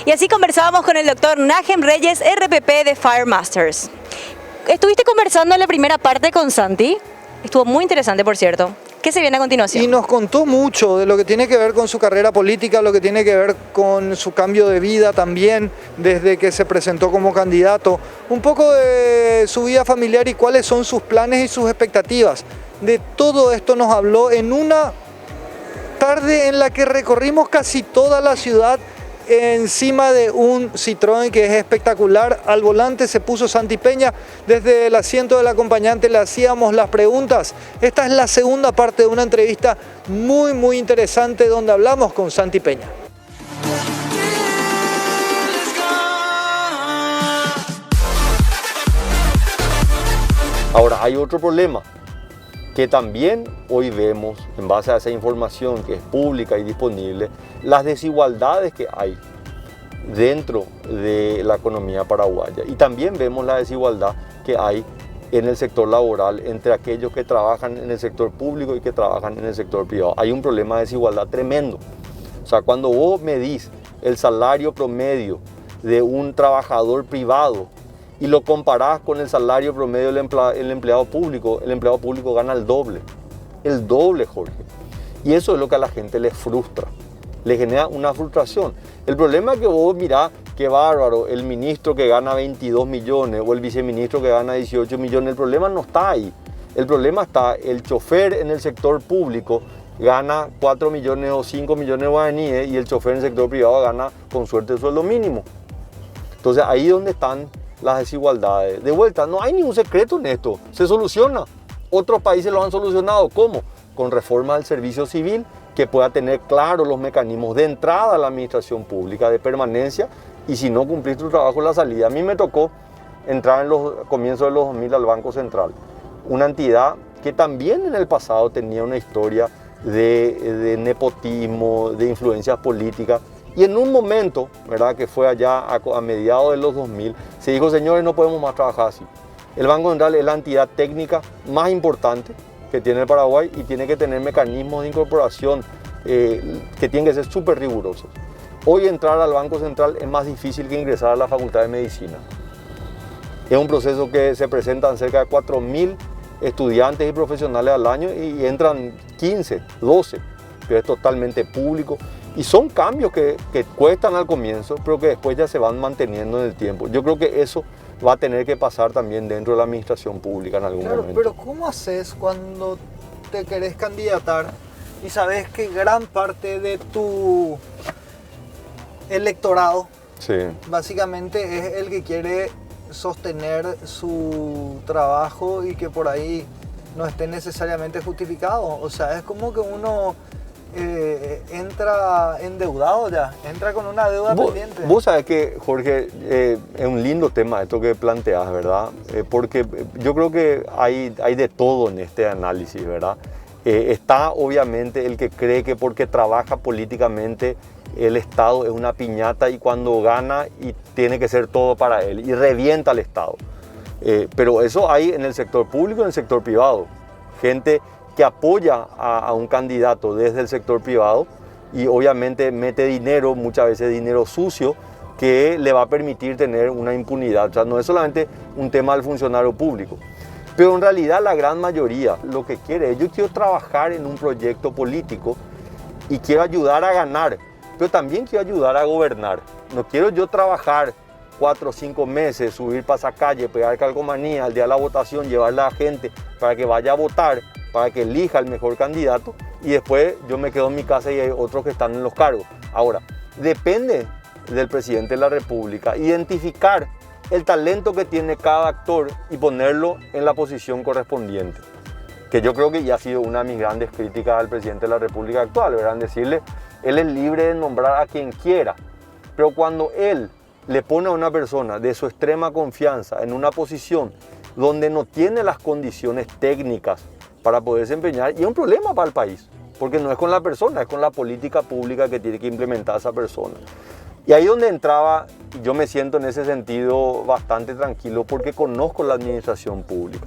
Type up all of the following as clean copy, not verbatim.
Y así conversábamos con el doctor Najem Reyes, RPP de Firemasters. Estuviste conversando en la primera parte con Santi. Estuvo muy interesante, por cierto. ¿Qué se viene a continuación? Y nos contó mucho de lo que tiene que ver con su carrera política, lo que tiene que ver con su cambio de vida también, desde que se presentó como candidato. Un poco de su vida familiar y cuáles son sus planes y sus expectativas. De todo esto nos habló en una tarde en la que recorrimos casi toda la ciudad encima de un Citroën que es espectacular. Al volante se puso Santi Peña. Desde el asiento del acompañante le hacíamos las preguntas. Esta es la segunda parte de una entrevista muy interesante donde hablamos con Santi Peña. Ahora, hay otro problema que también hoy vemos, en base a esa información que es pública y disponible, las desigualdades que hay dentro de la economía paraguaya. Y también vemos la desigualdad que hay en el sector laboral entre aquellos que trabajan en el sector público y que trabajan en el sector privado. Hay un problema de desigualdad tremendo. O sea, cuando vos medís el salario promedio de un trabajador privado y lo comparás con el salario promedio del empleado público gana el doble, Jorge. Y eso es lo que a la gente le frustra, le genera una frustración. El problema es que vos mirás, qué bárbaro, el ministro que gana 22 millones o el viceministro que gana 18 millones, el problema no está ahí. El problema está, el chofer en el sector público gana 4 millones o 5 millones de guaraníes y el chofer en el sector privado gana con suerte el sueldo mínimo. Entonces ahí es donde están las desigualdades. De vuelta, no hay ningún secreto en esto, se soluciona. Otros países lo han solucionado. ¿Cómo? Con reforma del servicio civil que pueda tener claros los mecanismos de entrada a la administración pública, de permanencia, y si no cumplís tu trabajo, la salida. A mí me tocó entrar en los comienzos de los 2000 al Banco Central, una entidad que también en el pasado tenía una historia de nepotismo, de influencias políticas. Y en un momento, ¿verdad?, que fue allá a mediados de los 2000, se dijo, señores, no podemos más trabajar así. El Banco Central es la entidad técnica más importante que tiene el Paraguay y tiene que tener mecanismos de incorporación que tienen que ser súper rigurosos. Hoy entrar al Banco Central es más difícil que ingresar a la Facultad de Medicina. Es un proceso que se presentan cerca de 4.000 estudiantes y profesionales al año y entran 15, 12, que es totalmente público. Y son cambios que cuestan al comienzo, pero que después ya se van manteniendo en el tiempo. Yo creo que eso va a tener que pasar también dentro de la administración pública en algún momento. Pero ¿cómo haces cuando te querés candidatar y sabes que gran parte de tu electorado básicamente es el que quiere sostener su trabajo y que por ahí no esté necesariamente justificado? O sea, es como que uno entra endeudado ya, entra con una deuda pendiente. Vos sabés que, Jorge, es un lindo tema esto que planteas, ¿verdad? Porque yo creo que hay de todo en este análisis, ¿verdad? Está obviamente el que cree que porque trabaja políticamente el Estado es una piñata y cuando gana y tiene que ser todo para él y revienta al Estado. Pero eso hay en el sector público y en el sector privado. Gente que apoya a un candidato desde el sector privado y obviamente mete dinero, muchas veces dinero sucio, que le va a permitir tener una impunidad. O sea, no es solamente un tema del funcionario público. Pero en realidad la gran mayoría lo que quiere es, yo quiero trabajar en un proyecto político y quiero ayudar a ganar, pero también quiero ayudar a gobernar. No quiero yo trabajar 4 o 5 meses, subir para esa calle, pegar calcomanía al día de la votación, llevarle a la gente para que vaya a votar, para que elija el mejor candidato y después yo me quedo en mi casa y hay otros que están en los cargos. Ahora, depende del presidente de la República identificar el talento que tiene cada actor y ponerlo en la posición correspondiente. Que yo creo que ya ha sido una de mis grandes críticas al presidente de la República actual, ¿verdad? Decirle, él es libre de nombrar a quien quiera, pero cuando él le pone a una persona de su extrema confianza en una posición donde no tiene las condiciones técnicas para poder desempeñar, y es un problema para el país, porque no es con la persona, es con la política pública que tiene que implementar esa persona. Y ahí donde entraba, yo me siento en ese sentido bastante tranquilo porque conozco la administración pública.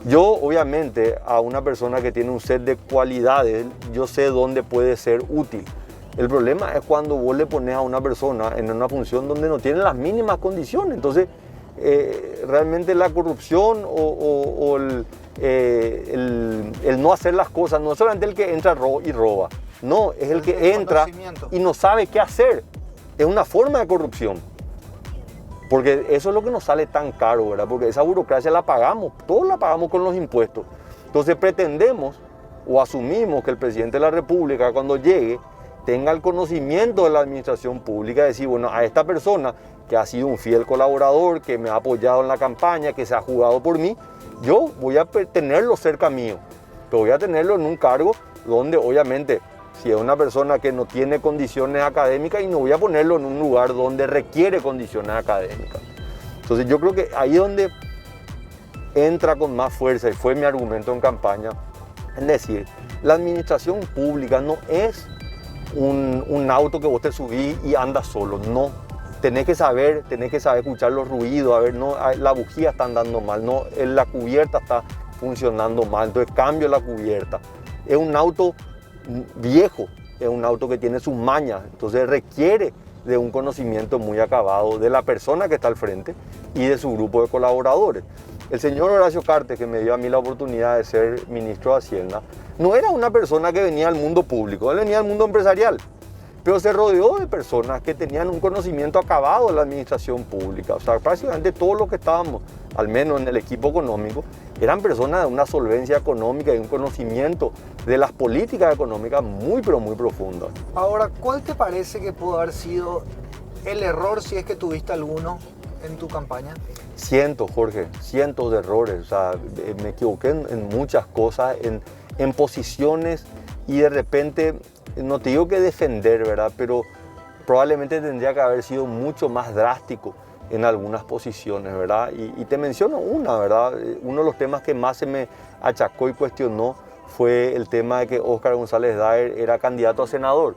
Yo, obviamente, a una persona que tiene un set de cualidades, yo sé dónde puede ser útil. El problema es cuando vos le pones a una persona en una función donde no tiene las mínimas condiciones. Entonces, realmente la corrupción o el no hacer las cosas, no es solamente el que entra y roba, no, es el que entra y no sabe qué hacer. Es una forma de corrupción. Porque eso es lo que nos sale tan caro, ¿verdad? Porque esa burocracia la pagamos, todos la pagamos con los impuestos. Entonces pretendemos o asumimos que el presidente de la República, cuando llegue, tenga el conocimiento de la administración pública, decir, bueno, a esta persona que ha sido un fiel colaborador, que me ha apoyado en la campaña, que se ha jugado por mí, yo voy a tenerlo cerca mío, pero voy a tenerlo en un cargo donde obviamente, si es una persona que no tiene condiciones académicas, y no voy a ponerlo en un lugar donde requiere condiciones académicas. Entonces yo creo que ahí es donde entra con más fuerza, y fue mi argumento en campaña, es decir, la administración pública no es un auto que vos te subís y andas solo, no. Tenés que saber escuchar los ruidos, a ver, no, la bujía está andando mal, no, la cubierta está funcionando mal, entonces cambio la cubierta. Es un auto viejo, es un auto que tiene sus mañas, entonces requiere de un conocimiento muy acabado de la persona que está al frente y de su grupo de colaboradores. El señor Horacio Cartes, que me dio a mí la oportunidad de ser ministro de Hacienda, no era una persona que venía al mundo público, él venía al mundo empresarial, pero se rodeó de personas que tenían un conocimiento acabado de la administración pública. O sea, prácticamente todos los que estábamos, al menos en el equipo económico, eran personas de una solvencia económica y un conocimiento de las políticas económicas muy, pero muy profundas. Ahora, ¿cuál te parece que pudo haber sido el error, si es que tuviste alguno, en tu campaña? Cientos, Jorge, cientos de errores. O sea, me equivoqué en muchas cosas, en posiciones, y de repente, no te digo que defender, ¿verdad? Pero probablemente tendría que haber sido mucho más drástico en algunas posiciones, ¿verdad? Y te menciono una, ¿verdad? Uno de los temas que más se me achacó y cuestionó fue el tema de que Óscar González Daer era candidato a senador,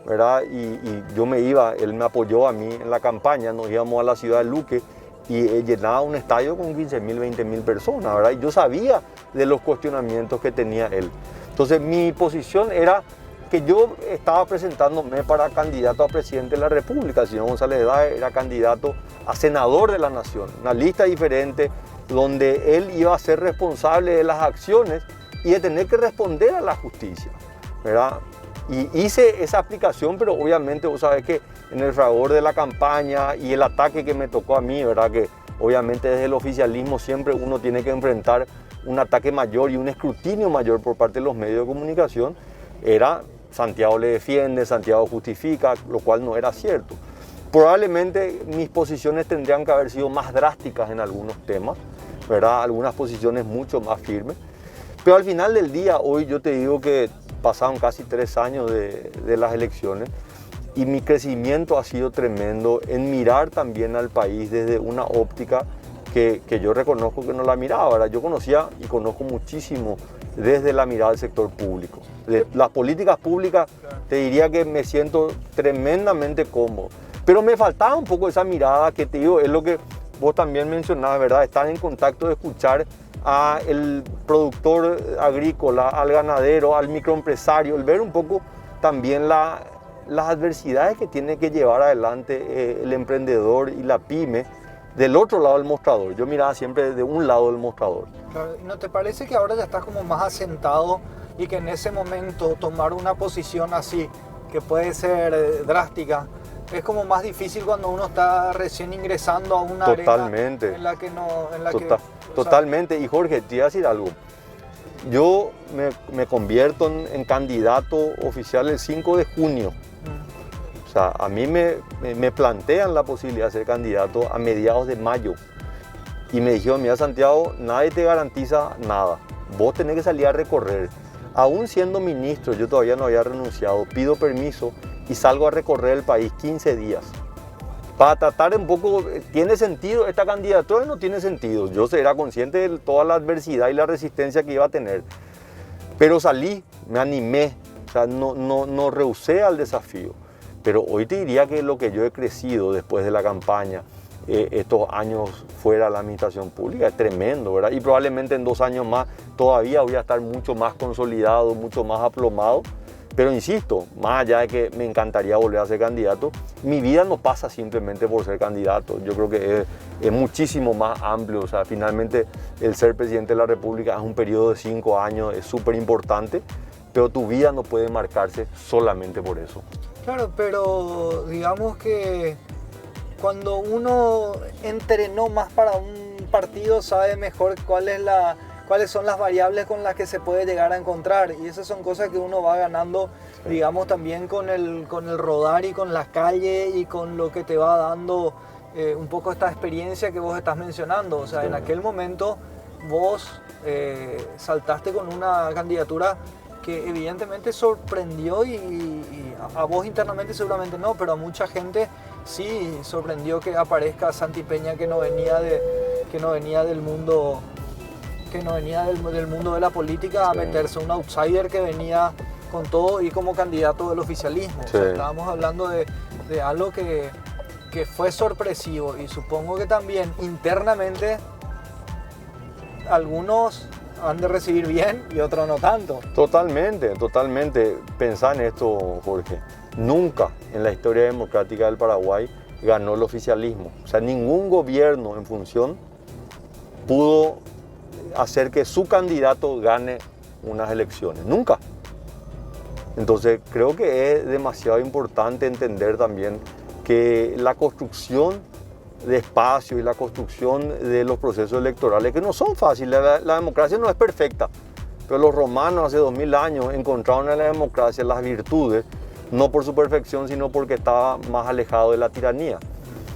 ¿verdad? Y yo me iba, él me apoyó a mí en la campaña, nos íbamos a la ciudad de Luque y llenaba un estadio con 15.000, 20.000 personas, ¿verdad? Y yo sabía de los cuestionamientos que tenía él. Entonces mi posición era que yo estaba presentándome para candidato a presidente de la República. El señor González Daer era candidato a senador de la Nación, una lista diferente donde él iba a ser responsable de las acciones y de tener que responder a la justicia, ¿verdad? Y hice esa aplicación, pero obviamente vos sabés que en el fragor de la campaña y el ataque que me tocó a mí, ¿verdad? Que obviamente desde el oficialismo siempre uno tiene que enfrentar un ataque mayor y un escrutinio mayor por parte de los medios de comunicación, era Santiago le defiende, Santiago justifica, lo cual no era cierto. Probablemente mis posiciones tendrían que haber sido más drásticas en algunos temas, ¿verdad? Algunas posiciones mucho más firmes. Pero al final del día, hoy yo te digo que pasaron casi 3 años de las elecciones y mi crecimiento ha sido tremendo en mirar también al país desde una óptica que yo reconozco que no la miraba, ¿verdad? Yo conocía y conozco muchísimo desde la mirada del sector público. De las políticas públicas te diría que me siento tremendamente cómodo, pero me faltaba un poco esa mirada que te digo, es lo que vos también mencionabas, ¿verdad? Estar en contacto, de escuchar al productor agrícola, al ganadero, al microempresario, el ver un poco también las adversidades que tiene que llevar adelante el emprendedor y la pyme del otro lado del mostrador. Yo miraba siempre de un lado del mostrador. Claro, ¿no te parece que ahora ya estás como más asentado y que en ese momento tomar una posición así, que puede ser drástica, es como más difícil cuando uno está recién ingresando a una Totalmente. arena en la que no... Totalmente. Y Jorge, te iba a decir algo. Yo me convierto en candidato oficial el 5 de junio. O sea, a mí me plantean la posibilidad de ser candidato a mediados de mayo. Y me dijeron, mira Santiago, nadie te garantiza nada. Vos tenés que salir a recorrer. Aún siendo ministro, yo todavía no había renunciado. Pido permiso y salgo a recorrer el país 15 días. Para tratar un poco, ¿tiene sentido esta candidatura? No tiene sentido. Yo era consciente de toda la adversidad y la resistencia que iba a tener. Pero salí, me animé, o sea, no rehusé al desafío. Pero hoy te diría que lo que yo he crecido después de la campaña, estos años fuera de la administración pública, es tremendo, ¿verdad? Y probablemente en 2 años más todavía voy a estar mucho más consolidado, mucho más aplomado, Pero insisto, más allá de que me encantaría volver a ser candidato, mi vida no pasa simplemente por ser candidato. Yo creo que es muchísimo más amplio. O sea, finalmente el ser presidente de la República es un periodo de 5 años, es súper importante, pero tu vida no puede marcarse solamente por eso. Claro, pero digamos que cuando uno entrenó más para un partido sabe mejor cuáles son las variables con las que se puede llegar a encontrar, y esas son cosas que uno va ganando, digamos, también con el rodar y con la calle y con lo que te va dando un poco esta experiencia que vos estás mencionando. O sea, sí. En aquel momento vos saltaste con una candidatura que evidentemente sorprendió y a vos internamente seguramente no, pero a mucha gente sí sorprendió que aparezca Santi Peña, que no venía del mundo de la política, a meterse un outsider que venía con todo y como candidato del oficialismo. Sí. O sea, estábamos hablando de algo que fue sorpresivo, y supongo que también internamente algunos han de recibir bien y otros no tanto. Totalmente. Pensá en esto, Jorge. Nunca en la historia democrática del Paraguay ganó el oficialismo. O sea, ningún gobierno en función pudo hacer que su candidato gane unas elecciones. Nunca. Entonces, creo que es demasiado importante entender también que la construcción de espacio y la construcción de los procesos electorales, que no son fáciles, la democracia no es perfecta, pero los romanos hace 2000 años encontraron en la democracia las virtudes, no por su perfección, sino porque estaba más alejado de la tiranía.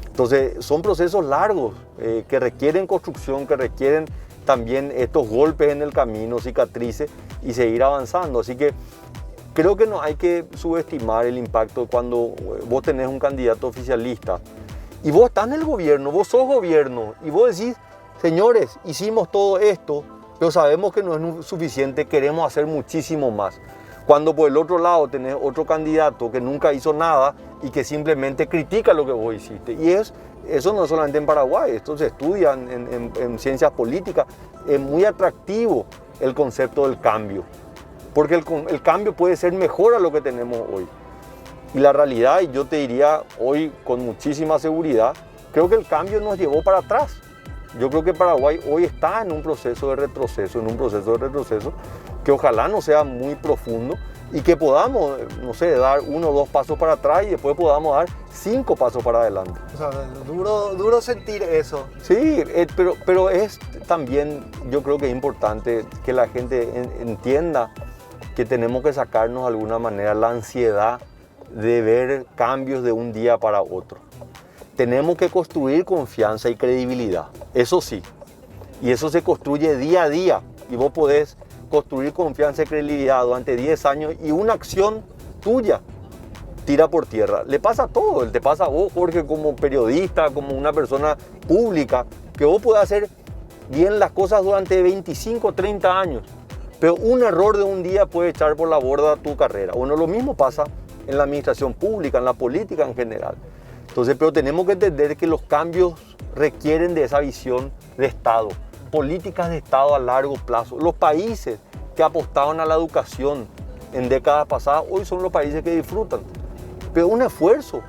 Entonces, son procesos largos que requieren construcción, que requieren también estos golpes en el camino, cicatrices, y seguir avanzando. Así que creo que no hay que subestimar el impacto cuando vos tenés un candidato oficialista y vos estás en el gobierno, vos sos gobierno, y vos decís, señores, hicimos todo esto, pero sabemos que no es suficiente, queremos hacer muchísimo más. Cuando por el otro lado tenés otro candidato que nunca hizo nada y que simplemente critica lo que vos hiciste. Y eso no es solamente en Paraguay, esto se estudia en ciencias políticas. Es muy atractivo el concepto del cambio, porque el cambio puede ser mejor a lo que tenemos hoy. Y la realidad, y yo te diría hoy con muchísima seguridad, creo que el cambio nos llevó para atrás. Yo creo que Paraguay hoy está en un proceso de retroceso, que ojalá no sea muy profundo y que podamos, no sé, dar 1 o 2 pasos para atrás y después podamos dar 5 pasos para adelante. O sea, duro sentir eso. Sí, pero es también, yo creo que es importante que la gente entienda que tenemos que sacarnos de alguna manera la ansiedad de ver cambios de un día para otro. Tenemos que construir confianza y credibilidad, eso sí, y eso se construye día a día, y vos podés construir confianza y credibilidad durante 10 años y una acción tuya tira por tierra. Le pasa a todo, te pasa a vos, Jorge, como periodista, como una persona pública, que vos podés hacer bien las cosas durante 25, 30 años, pero un error de un día puede echar por la borda tu carrera. Bueno, lo mismo pasa en la administración pública, en la política en general. Entonces, pero tenemos que entender que los cambios requieren de esa visión de Estado, políticas de Estado a largo plazo. Los países que apostaban a la educación en décadas pasadas, hoy son los países que disfrutan. Pero un esfuerzo,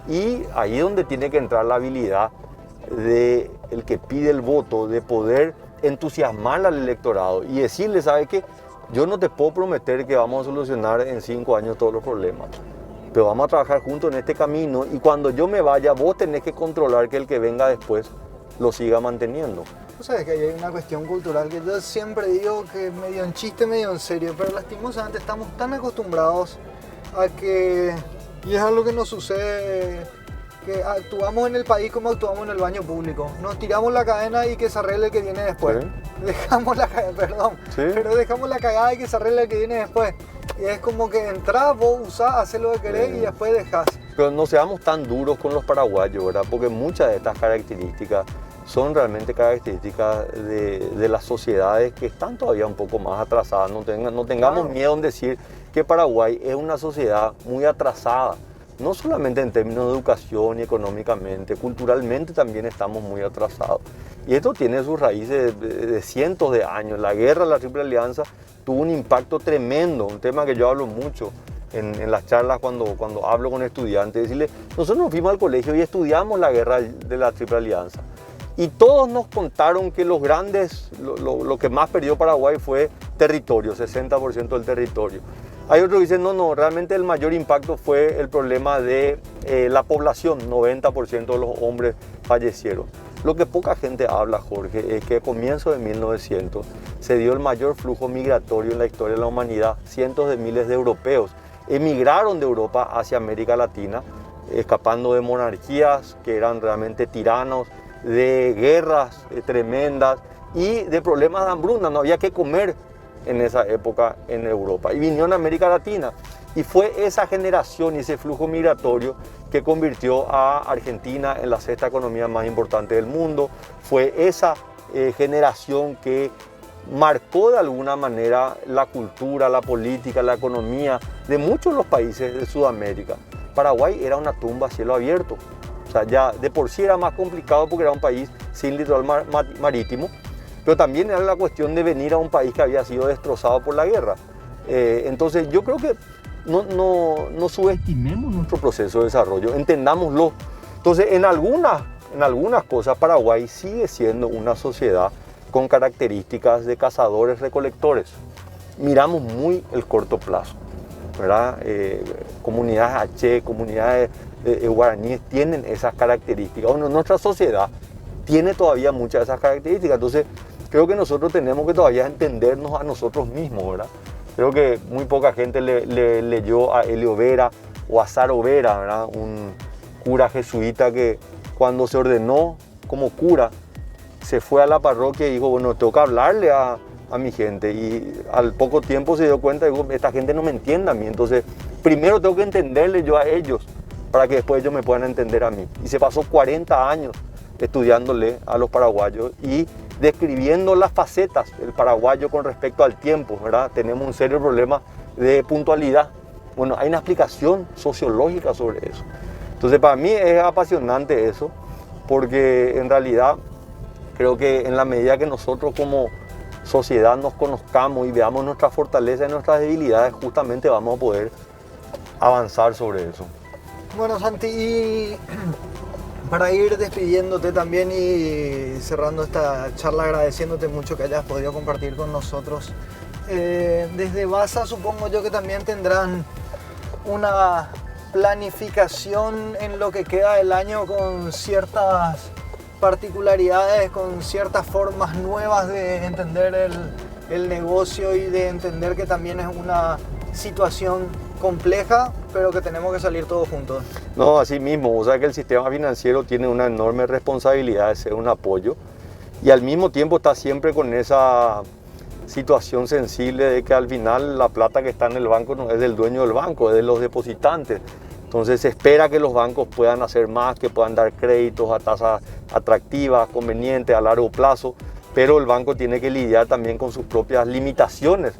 y ahí es donde tiene que entrar la habilidad del que pide el voto, de poder entusiasmar al electorado y decirle, ¿sabe qué? Yo no te puedo prometer que vamos a solucionar en 5 años todos los problemas, pero vamos a trabajar juntos en este camino, y cuando yo me vaya, vos tenés que controlar que el que venga después lo siga manteniendo. Tú sabes que hay una cuestión cultural que yo siempre digo que es medio en chiste, medio en serio, pero lastimosamente estamos tan acostumbrados a que, y es algo que nos sucede, que actuamos en el país como actuamos en el baño público. Nos tiramos la cadena y que se arregle el que viene después. ¿Sí? Dejamos la cagada y que se arregle el que viene después. Y es como que entrás, vos usás, haces lo que querés y después dejás. Pero no seamos tan duros con los paraguayos, ¿verdad? Porque muchas de estas características son realmente características de las sociedades que están todavía un poco más atrasadas. No tengamos miedo en decir que Paraguay es una sociedad muy atrasada. no solamente en términos de educación y económicamente, culturalmente también estamos muy atrasados. Y esto tiene sus raíces de cientos de años. La guerra de la Triple Alianza tuvo un impacto tremendo, un tema que yo hablo mucho en las charlas cuando hablo con estudiantes, decirles, nosotros nos fuimos al colegio y estudiamos la guerra de la Triple Alianza. Y todos nos contaron que lo que más perdió Paraguay fue territorio, 60% del territorio. Hay otros que dicen, no, realmente el mayor impacto fue el problema de la población, 90% de los hombres fallecieron. Lo que poca gente habla, Jorge, es que a comienzos de 1900 se dio el mayor flujo migratorio en la historia de la humanidad. Cientos de miles de europeos emigraron de Europa hacia América Latina, escapando de monarquías que eran realmente tiranos, de guerras tremendas y de problemas de hambruna. No había que comer en esa época en Europa. Y vinieron a América Latina. Y fue esa generación y ese flujo migratorio que convirtió a Argentina en la sexta economía más importante del mundo. Fue esa generación que marcó de alguna manera la cultura, la política, la economía de muchos de los países de Sudamérica. Paraguay era una tumba a cielo abierto. O sea, ya de por sí era más complicado porque era un país sin litoral marítimo, pero también era la cuestión de venir a un país que había sido destrozado por la guerra. Entonces yo creo que no subestimemos nuestro proceso de desarrollo, entendámoslo. Entonces en algunas cosas Paraguay sigue siendo una sociedad con características de cazadores-recolectores. Miramos muy el corto plazo, ¿verdad? Comunidades H, comunidades guaraníes tienen esas características. Bueno, nuestra sociedad tiene todavía muchas de esas características. Entonces creo que nosotros tenemos que todavía entendernos a nosotros mismos, ¿verdad? Creo que muy poca gente leyó a Helio Vera o a Saro Vera, ¿verdad? Un cura jesuita que cuando se ordenó como cura se fue a la parroquia y dijo, bueno, tengo que hablarle a mi gente. Y al poco tiempo se dio cuenta, digo, esta gente no me entiende a mí. Entonces primero tengo que entenderle yo a ellos para que después ellos me puedan entender a mí. Y se pasó 40 años estudiándole a los paraguayos y describiendo las facetas del paraguayo con respecto al tiempo, ¿verdad? Tenemos un serio problema de puntualidad. Bueno, hay una explicación sociológica sobre eso. Entonces, para mí es apasionante eso, porque en realidad creo que en la medida que nosotros como sociedad nos conozcamos y veamos nuestras fortalezas y nuestras debilidades, justamente vamos a poder avanzar sobre eso. Bueno, Santi, y para ir despidiéndote también y cerrando esta charla, agradeciéndote mucho que hayas podido compartir con nosotros. Desde BASA supongo yo que también tendrán una planificación en lo que queda del año con ciertas particularidades, con ciertas formas nuevas de entender el negocio y de entender que también es una situación compleja, pero que tenemos que salir todos juntos. No, así mismo, o sea que el sistema financiero tiene una enorme responsabilidad de ser un apoyo y al mismo tiempo está siempre con esa situación sensible de que al final la plata que está en el banco no es del dueño del banco, es de los depositantes. Entonces se espera que los bancos puedan hacer más, que puedan dar créditos a tasas atractivas, convenientes, a largo plazo, pero el banco tiene que lidiar también con sus propias limitaciones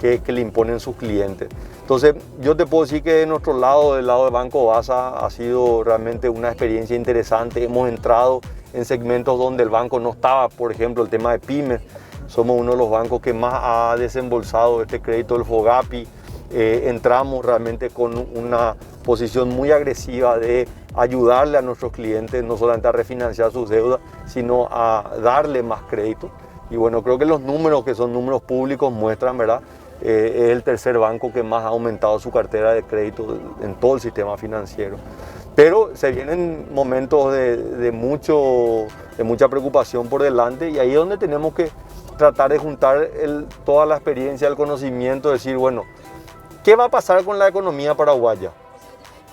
que le imponen sus clientes. Entonces yo te puedo decir que de nuestro lado, del lado de Banco BASA, ha sido realmente una experiencia interesante. Hemos entrado en segmentos donde el banco no estaba, por ejemplo el tema de pymes. Somos uno de los bancos que más ha desembolsado este crédito del FOGAPI. Entramos realmente con una posición muy agresiva de ayudarle a nuestros clientes, no solamente a refinanciar sus deudas, sino a darle más crédito. Y bueno, creo que los números, que son números públicos, muestran, ¿verdad? Es el tercer banco que más ha aumentado su cartera de crédito en todo el sistema financiero. Pero se vienen momentos de mucha preocupación por delante y ahí es donde tenemos que tratar de juntar toda la experiencia, el conocimiento, decir, bueno, ¿qué va a pasar con la economía paraguaya?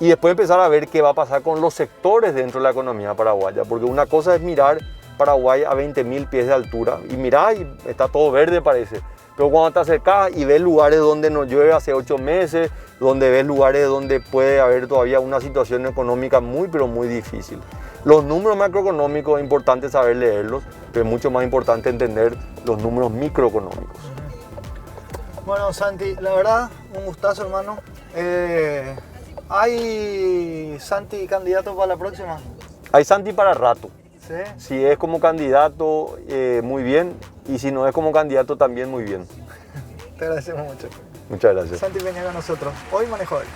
Y después empezar a ver qué va a pasar con los sectores dentro de la economía paraguaya, porque una cosa es mirar Paraguay a 20.000 pies de altura y mirá y está todo verde parece, pero cuando te acercas y ves lugares donde no llueve hace 8 meses, donde ves lugares donde puede haber todavía una situación económica muy pero muy difícil. Los números macroeconómicos es importante saber leerlos, pero es mucho más importante entender los números microeconómicos. Bueno, Santi, la verdad, un gustazo, hermano. ¿Hay Santi candidato para la próxima? Hay Santi para rato. Sí. Si es como candidato, muy bien. Y si no es como candidato, también muy bien. Te agradecemos mucho. Muchas gracias. Santi venía con nosotros. Hoy manejó él.